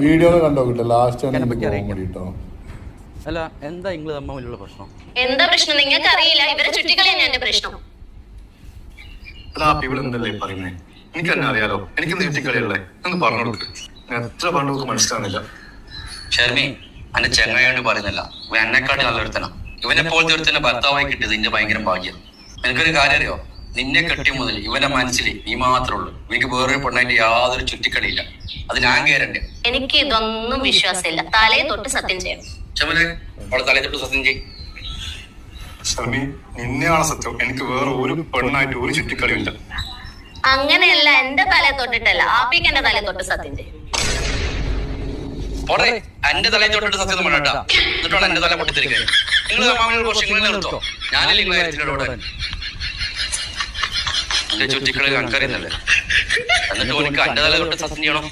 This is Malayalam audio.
വീഡിയോ കണ്ടോ കിട്ടോ ലാസ്റ്റ് അല്ല എന്താ നിങ്ങൾ തമ്മിലുള്ള പ്രശ്നം? എന്താ പ്രശ്നം നിങ്ങൾക്ക് അറിയില്ല. ഇവരെ ചുറ്റിക്കളി തന്നെയാണ് പ്രശ്നം. എനിക്ക് തന്നെ അറിയാലോ, എനിക്ക് ചുറ്റിക്കളിയല്ലേ എന്ന് പറഞ്ഞു കൊടുക്ക്. എത്ര പറഞ്ഞു മനസ്സിലാവുന്നില്ല. ഷർമി അന്റെ ചെങ്ങായോണ്ട് പറയുന്നില്ല, ഇവൻ എന്നെക്കാട്ടി നല്ലൊരുത്തനാ. ഇവനെ പോലത്തെ ഒരുത്തന്നെ ഭർത്താവായി കിട്ടിയത് ഇതിന്റെ ഭയങ്കര ഭാഗ്യം. എനിക്കൊരു കാര്യം അറിയോ, നിന്നെ കെട്ടിയ മുതൽ ഇവന്റെ മനസ്സിൽ നീ മാത്രമേ ഉള്ളൂ. എനിക്ക് വേറൊരു പെണ്ണായിട്ട് യാതൊരു ചുറ്റിക്കളിയില്ല. അത് ഞാൻ കയറണ്ടേ? എനിക്ക് ഇതൊന്നും വിശ്വാസമില്ല. തലയെ തൊട്ട് സത്യം ചെയ്യണം. ക്ഷമനെ അവളെ തലയെ തൊട്ട് സത്യം ചെയ്യും. ഷർമി, നിന്നെയാണ് സത്യം. എനിക്ക് വേറെ ഒരു പെണ്ണായിട്ട് ഒരു ചുറ്റിക്കളിയില്ല. അങ്ങനെയല്ല, എന്റെ തലയെ തൊട്ടിട്ടല്ല, ആപ്പിക്ക് എന്റെ തലയെ തൊട്ട് സത്യം ചെയ്യും. പോടെ എന്റെ തലയെ തൊട്ടിട്ട് സത്യം ഒന്നും വേണ്ട. എന്നിട്ടാണ് എന്റെ തല പൊട്ടിത്തിരിക്കുന്നത്. നിങ്ങൾ നിർത്തോ, ഞാനില്ല നിങ്ങളെ എന്റെ ചുറ്റിക്കളി കണക്കറിയുന്നല്ലേ. എന്നിട്ട് എനിക്ക് എന്റെ തല തൊട്ട് സത്യം ചെയ്യണം.